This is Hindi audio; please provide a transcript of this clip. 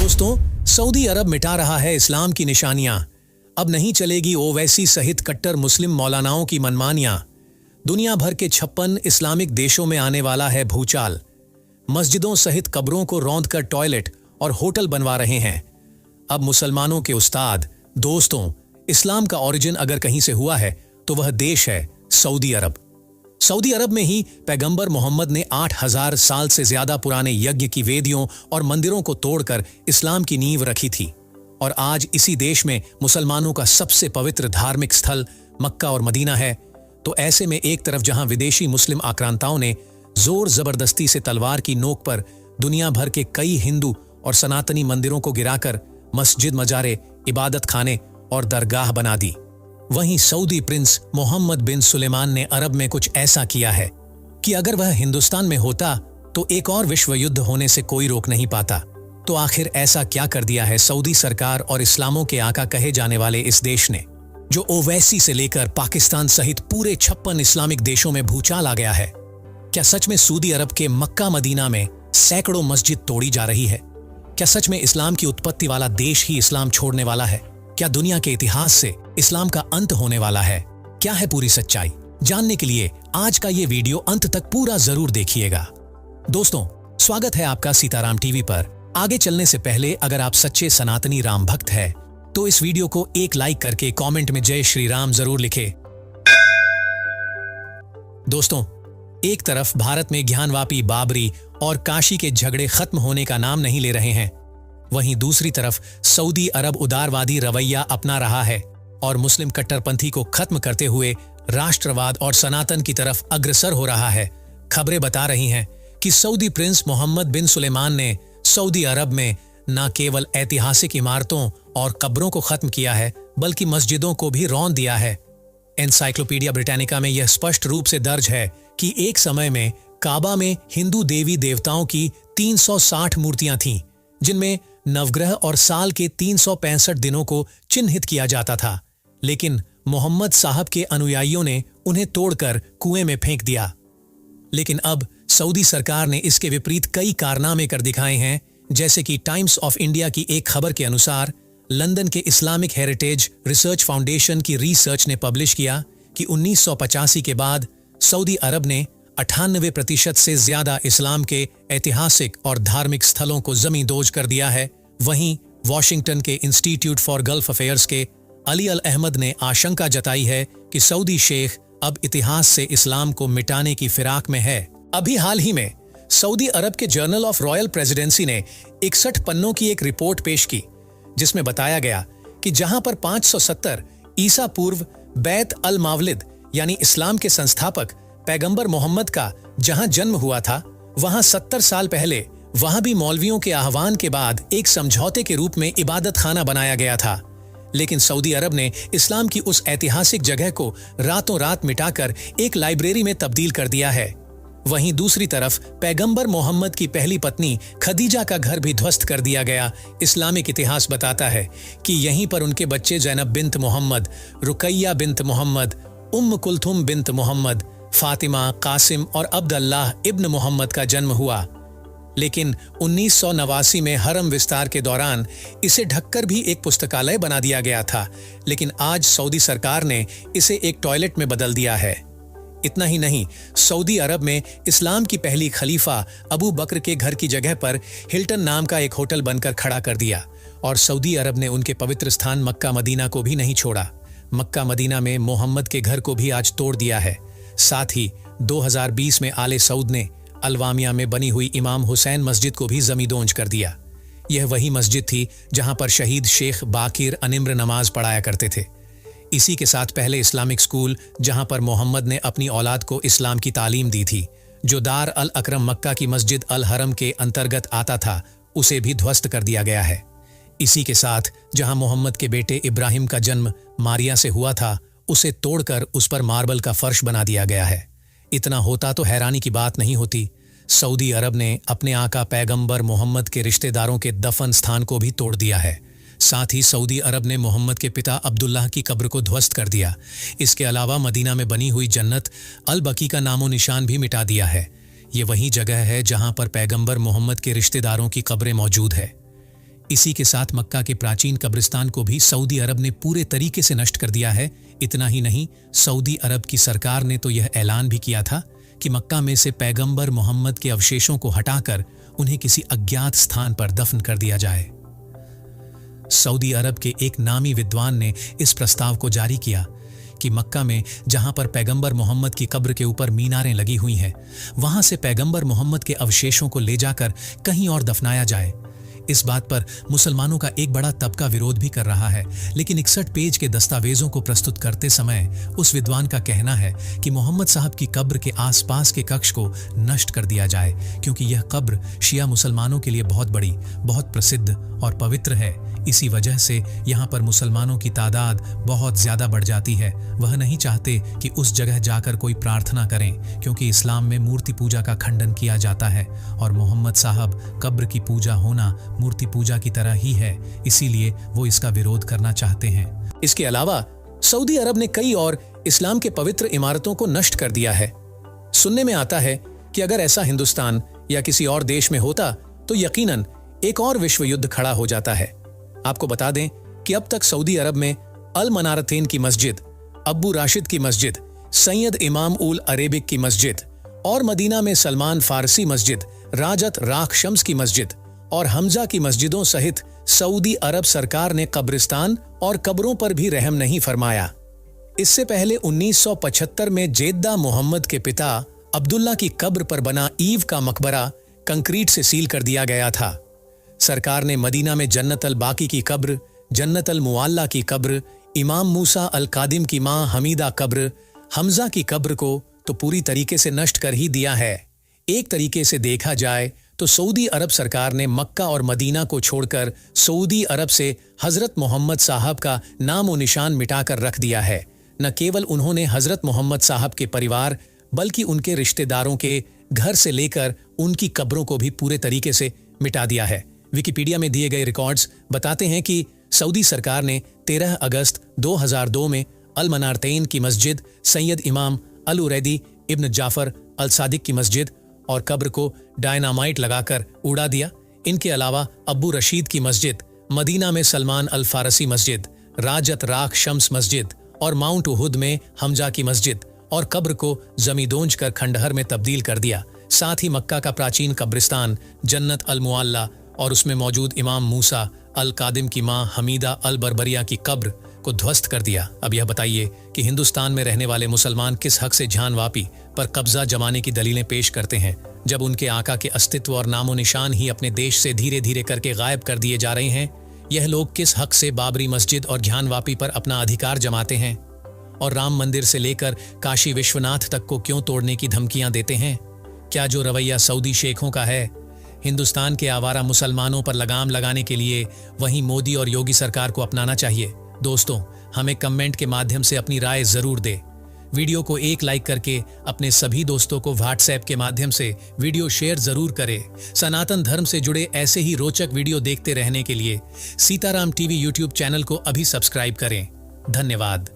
दोस्तों, सऊदी अरब मिटा रहा है इस्लाम की निशानियां। अब नहीं चलेगी ओवैसी सहित कट्टर मुस्लिम मौलानाओं की मनमानियां। दुनिया भर के 56 इस्लामिक देशों में आने वाला है भूचाल। मस्जिदों सहित कब्रों को रौंदकर टॉयलेट और होटल बनवा रहे हैं। अब मुसलमानों के उस्ताद, दोस्तों, इस्लाम का ओरिजिन अगर कहीं से हुआ है तो वह देश है सऊदी अरब। सऊदी अरब में ही पैगंबर मोहम्मद ने 8000 साल से ज्यादा पुराने यज्ञ की वेदियों और मंदिरों को तोड़कर इस्लाम की नींव रखी थी। और आज इसी देश में मुसलमानों का सबसे पवित्र धार्मिक स्थल मक्का और मदीना है। तो ऐसे में एक तरफ जहां विदेशी मुस्लिम आक्रांताओं ने जोर जबरदस्ती से तलवार की नोक पर दुनिया भर के कई हिंदू और सनातनी मंदिरों को गिराकर मस्जिद, मजारे, इबादत खाने और दरगाह बना दी, वहीं सऊदी प्रिंस मोहम्मद बिन सुलेमान ने अरब में कुछ ऐसा किया है कि अगर वह हिंदुस्तान में होता तो एक और विश्व युद्ध होने से कोई रोक नहीं पाता। तो आखिर ऐसा क्या कर दिया है सऊदी सरकार और इस्लामों के आका कहे जाने वाले इस देश ने, जो ओवैसी से लेकर पाकिस्तान सहित पूरे 56 इस्लामिक देशों में भूचाल आ गया है? क्या सच में सऊदी अरब के मक्का मदीना में सैकड़ों मस्जिद तोड़ी जा रही है? क्या सच में इस्लाम की उत्पत्ति वाला देश ही इस्लाम छोड़ने वाला है? क्या दुनिया के इतिहास से इस्लाम का अंत होने वाला है? क्या है पूरी सच्चाई? जानने के लिए आज का ये वीडियो अंत तक पूरा जरूर देखिएगा। दोस्तों, स्वागत है आपका सीताराम टीवी पर। आगे चलने से पहले अगर आप सच्चे सनातनी राम भक्त हैं तो इस वीडियो को एक लाइक करके कमेंट में जय श्री राम जरूर लिखें। दोस्तों, एक तरफ भारत में ज्ञानवापी बाबरी और काशी के झगड़े खत्म होने का नाम नहीं ले रहे हैं, वहीं दूसरी तरफ सऊदी अरब उदारवादी रवैया अपना रहा है और मुस्लिम कट्टरपंथी को खत्म करते हुए राष्ट्रवाद और सनातन की तरफ अग्रसर हो रहा है। खबरें बता रही हैं कि सऊदी प्रिंस मोहम्मद बिन सुलेमान ने सऊदी अरब में न केवल ऐतिहासिक इमारतों और कब्रों को खत्म किया है बल्कि मस्जिदों को भी रौंद दिया है। एनसाइक्लोपीडिया ब्रिटानिका में यह स्पष्ट रूप से दर्ज है कि एक समय में काबा में हिंदू देवी देवताओं की 360 मूर्तियां थीं, जिनमें नवग्रह और साल के 365 दिनों को चिन्हित किया जाता था, लेकिन मोहम्मद साहब के अनुयायियों ने उन्हें तोड़कर कुएं में फेंक दिया। लेकिन अब सऊदी सरकार ने इसके विपरीत कई कारनामे कर दिखाए हैं, जैसे कि टाइम्स ऑफ इंडिया की एक खबर के अनुसार लंदन के इस्लामिक हेरिटेज रिसर्च फाउंडेशन की रिसर्च ने पब्लिश किया कि 1985 के बाद सऊदी अरब ने 98% से ज्यादा इस्लाम के ऐतिहासिक और धार्मिक स्थलों को जमींदोज कर दिया है। वहीं वॉशिंगटन के इंस्टीट्यूट फॉर गल्फ अफेयर्स के अली अल अहमद ने आशंका जताई है कि सऊदी शेख अब इतिहास से इस्लाम को मिटाने की फिराक में है। अभी हाल ही में सऊदी अरब के जर्नल ऑफ रॉयल प्रेसिडेंसी ने 61 पन्नों की एक रिपोर्ट पेश की, जिसमें बताया गया कि जहां पर 570 ईसा पूर्व बैत अल मावलिद यानी इस्लाम के संस्थापक पैगंबर मोहम्मद का जहां जन्म हुआ था, वहां 70 साल पहले वहां भी मौलवियों के आह्वान के बाद एक समझौते के रूप में इबादत खाना बनाया गया था। लेकिन सऊदी अरब ने इस्लाम की उस ऐतिहासिक जगह को रातों रात मिटाकर एक लाइब्रेरी में तब्दील कर दिया है। वहीं दूसरी तरफ पैगंबर मोहम्मद की पहली पत्नी खदीजा का घर भी ध्वस्त कर दिया गया। इस्लामिक इतिहास बताता है कि यहीं पर उनके बच्चे जैनब बिन्त मोहम्मद, रुकैया बिन्त मोहम्मद, उम्म कुलथुम बिन्त मोहम्मद, फातिमा, कासिम और अब्दुल्लाह इब्न मोहम्मद का जन्म हुआ। लेकिन 1989 में हरम विस्तार के दौरान इसे ढककर भी एक पुस्तकालय बना दिया गया था, लेकिन आज सऊदी सरकार ने इसे एक टॉयलेट में बदल दिया है। इतना ही नहीं, सऊदी अरब में इस्लाम की पहली खलीफा अबू बकर के घर की जगह पर हिल्टन नाम का एक होटल बनकर खड़ा कर दिया और सऊदी अरब ने उनके पवित्र स्थान मक्का मदीना को भी नहीं छोड़ा। मक्का मदीना में मोहम्मद के घर को भी आज तोड़ दिया है। साथ ही 2020 में आले सऊद ने अलवामिया में बनी हुई इमाम हुसैन मस्जिद को भी जमींदोज कर दिया। यह वही मस्जिद थी जहां पर शहीद शेख बाकिर अनिम्र नमाज पढ़ाया करते थे। इसी के साथ पहले इस्लामिक स्कूल जहां पर मोहम्मद ने अपनी औलाद को इस्लाम की तालीम दी थी, जो दार अल अकरम मक्का की मस्जिद अल हरम के अंतर्गत आता था, उसे भी ध्वस्त कर दिया गया है। इसी के साथ जहां मोहम्मद के बेटे इब्राहिम का जन्म मारिया से हुआ था, उसे तोड़कर उस पर मार्बल का फर्श बना दिया गया है। इतना होता तो हैरानी की बात नहीं होती। सऊदी अरब ने अपने आका पैगंबर मोहम्मद के रिश्तेदारों के दफन स्थान को भी तोड़ दिया है। साथ ही सऊदी अरब ने मोहम्मद के पिता अब्दुल्लाह की कब्र को ध्वस्त कर दिया। इसके अलावा मदीना में बनी हुई जन्नत अल बकी का नामो निशान भी मिटा दिया है। ये वही जगह है जहां पर पैगंबर मोहम्मद के रिश्तेदारों की कब्रें मौजूद है। इसी के साथ मक्का के प्राचीन कब्रिस्तान को भी सऊदी अरब ने पूरे तरीके से नष्ट कर दिया है। इतना ही नहीं, सऊदी अरब की सरकार ने तो यह ऐलान भी किया था कि मक्का में से पैगंबर मोहम्मद के अवशेषों को हटाकर उन्हें किसी अज्ञात स्थान पर दफन कर दिया जाए। सऊदी अरब के एक नामी विद्वान ने इस प्रस्ताव को जारी किया कि मक्का में जहां पर पैगंबर मोहम्मद की कब्र के ऊपर मीनारें लगी हुई हैं, वहां से पैगंबर मोहम्मद के अवशेषों को ले जाकर कहीं और दफनाया जाए। इस बात पर मुसलमानों का एक बड़ा तबका विरोध भी कर रहा है, लेकिन 61 पेज के दस्तावेजों को प्रस्तुत करते समय उस विद्वान का कहना है कि मोहम्मद साहब की कब्र के आसपास के कक्ष को नष्ट कर दिया जाए, क्योंकि यह कब्र शिया मुसलमानों के लिए बहुत बड़ी, बहुत प्रसिद्ध और पवित्र है। इसी वजह से यहाँ पर मुसलमानों की तादाद बहुत ज्यादा बढ़ जाती है। वह नहीं चाहते कि उस जगह जाकर कोई प्रार्थना करें, क्योंकि इस्लाम में मूर्ति पूजा का खंडन किया जाता है और मोहम्मद साहब कब्र की पूजा होना मूर्ति पूजा की तरह ही है, इसीलिए वो इसका विरोध करना चाहते हैं। इसके अलावा सऊदी अरब ने कई और इस्लाम के पवित्र इमारतों को नष्ट कर दिया है। सुनने में आता है कि अगर ऐसा हिंदुस्तान या किसी और देश में होता तो यकीनन एक और विश्व युद्ध खड़ा हो जाता है। आपको बता दें कि अब तक सऊदी अरब में अल मनारतैन की मस्जिद, अब्बू राशिद की मस्जिद, सैयद इमाम उल अरेबिक की मस्जिद और मदीना में सलमान फारसी मस्जिद, राजत राख शम्स की मस्जिद और हमजा की मस्जिदों सहित सऊदी अरब सरकार ने कब्रिस्तान और कब्रों पर भी रहम नहीं फरमाया। इससे पहले 1975 में जेद्दा मोहम्मद के पिता अब्दुल्ला की कब्र पर बना ईव का मकबरा कंक्रीट से सील कर दिया गया था। सरकार ने मदीना में जन्नत अल बाकी की कब्र, जन्नत अल मुअल्ला की कब्र, इमाम मूसा अल कादिम की मां हमीदा कब्र, हमजा की कब्र को तो पूरी तरीके से नष्ट कर ही दिया है। एक तरीके से देखा जाए तो सऊदी अरब सरकार ने मक्का और मदीना को छोड़कर सऊदी अरब से हजरत मोहम्मद साहब का नाम और निशान मिटाकर रख दिया है। न केवल उन्होंने हजरत मोहम्मद साहब के परिवार बल्कि उनके रिश्तेदारों के घर से लेकर उनकी कब्रों को भी पूरे तरीके से मिटा दिया है। विकिपीडिया में दिए गए रिकॉर्ड्स बताते हैं कि सऊदी सरकार ने 13 अगस्त 2002 में अल मनारतैन की मस्जिद, सैयद इमाम अल उरैदी इब्न जाफर अल सादिक की मस्जिद और कब्र को डायनामाइट लगाकर उड़ा दिया। इनके अलावा अब्बू रशीद की मस्जिद, मदीना में सलमान अल फारसी मस्जिद, राजत राख शम्स मस्जिद और माउंट उहुद में हमजा की मस्जिद और कब्र को जमीदोंज कर खंडहर में तब्दील कर दिया। साथ ही मक्का का प्राचीन कब्रिस्तान जन्नत अल मुअल्ला और उसमें मौजूद इमाम मूसा अल कादिम की मां हमीदा अल बरबरिया की कब्र को ध्वस्त कर दिया। अब यह बताइए कि हिंदुस्तान में रहने वाले मुसलमान किस हक से जानवापी पर कब्जा जमाने की दलीलें पेश करते हैं, जब उनके आका के अस्तित्व और नामो निशान ही अपने देश से धीरे धीरे करके गायब कर दिए जा रहे हैं। यह लोग किस हक से बाबरी मस्जिद और ज्ञानवापी पर अपना अधिकार जमाते हैं और राम मंदिर से लेकर काशी विश्वनाथ तक को क्यों तोड़ने की धमकियां देते हैं? क्या जो रवैया सऊदी शेखों का है हिंदुस्तान के आवारा मुसलमानों पर लगाम लगाने के लिए, वहीं मोदी और योगी सरकार को अपनाना चाहिए? दोस्तों, हमें कमेंट के माध्यम से अपनी राय जरूर दे। वीडियो को एक लाइक करके अपने सभी दोस्तों को व्हाट्सएप के माध्यम से वीडियो शेयर जरूर करें। सनातन धर्म से जुड़े ऐसे ही रोचक वीडियो देखते रहने के लिए सीताराम टीवी यूट्यूब चैनल को अभी सब्सक्राइब करें। धन्यवाद।